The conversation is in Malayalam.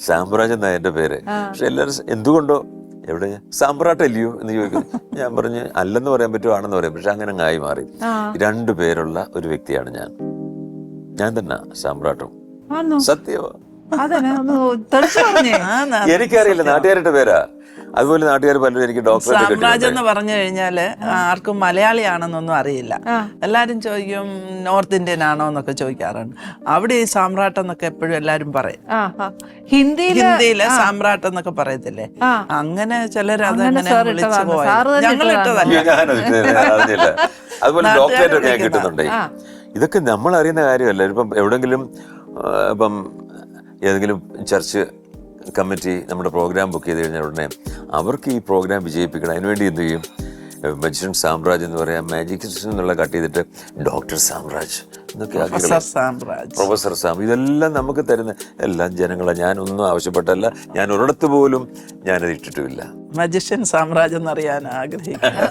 സാമ്രാജ്യം എന്നാ എൻ്റെ പേര്. പക്ഷെ എല്ലാവരും എന്തുകൊണ്ടോ എവിടെ സാമ്പ്രാട്ടല്ലയോ എന്ന് ചോദിക്കുന്നു. ഞാൻ പറഞ്ഞ് അല്ലെന്ന് പറയാൻ പറ്റുമോ ആണെന്ന് പറയാം. പക്ഷെ അങ്ങനെ അങ്ങായി മാറി. 2 പേരുള്ള ഒരു വ്യക്തിയാണ് ഞാൻ തന്നെ സാമ്പ്രാട്ടും. സത്യമോ? എനിക്കറിയില്ല, നാട്ടുകാരുടെ പേരാ. അതുപോലെ നാട്ടുകാർ പലരും എനിക്ക് സാമ്രാജ്യം എന്ന് പറഞ്ഞു കഴിഞ്ഞാല് ആർക്കും മലയാളിയാണെന്നൊന്നും അറിയില്ല. എല്ലാരും ചോദിക്കും നോർത്ത് ഇന്ത്യൻ ആണോ എന്നൊക്കെ ചോദിക്കാറുണ്ട്. അവിടെ ഈ സാമ്രാട്ട് എന്നൊക്കെ എപ്പോഴും എല്ലാരും പറയും. ഹിന്ദിയിലെ സാമ്രാട്ട് എന്നൊക്കെ പറയത്തില്ലേ, അങ്ങനെ ചിലർ അതങ്ങനെ വിളിച്ചു പോയി. ഞങ്ങൾ അറിഞ്ഞില്ല. അതുപോലെ ഡോക്ടറേറ്റ് ഒക്കെ ഞാൻ കിട്ടുന്നുണ്ട്. ഇതൊക്കെ നമ്മൾ അറിയുന്ന കാര്യമല്ല. ഇപ്പം എവിടെങ്കിലും ഇപ്പം ഏതെങ്കിലും ചർച്ച് കമ്മിറ്റി നമ്മുടെ പ്രോഗ്രാം ബുക്ക് ചെയ്ത് കഴിഞ്ഞാൽ ഉടനെ അവർക്ക് ഈ പ്രോഗ്രാം വിജയിപ്പിക്കണം. അതിനുവേണ്ടി എന്ത് ചെയ്യും, മജിഷ്യൻ സാമ്രാജ് എന്ന് പറയാം, മാജിക് എന്നുള്ള കട്ട് ചെയ്തിട്ട് ഡോക്ടർ സാമ്രാജ് എന്നൊക്കെ പ്രൊഫസർ സാം, ഇതെല്ലാം നമുക്ക് തരുന്ന എല്ലാം ജനങ്ങളെ. ഞാനൊന്നും ആവശ്യപ്പെട്ടല്ല, ഞാൻ ഒരിടത്ത് പോലും ഞാനത് ഇട്ടിട്ടുമില്ല. മജിഷ്യൻ സാമ്രാജ്യം എന്നറിയാൻ ആഗ്രഹിക്കുന്നു.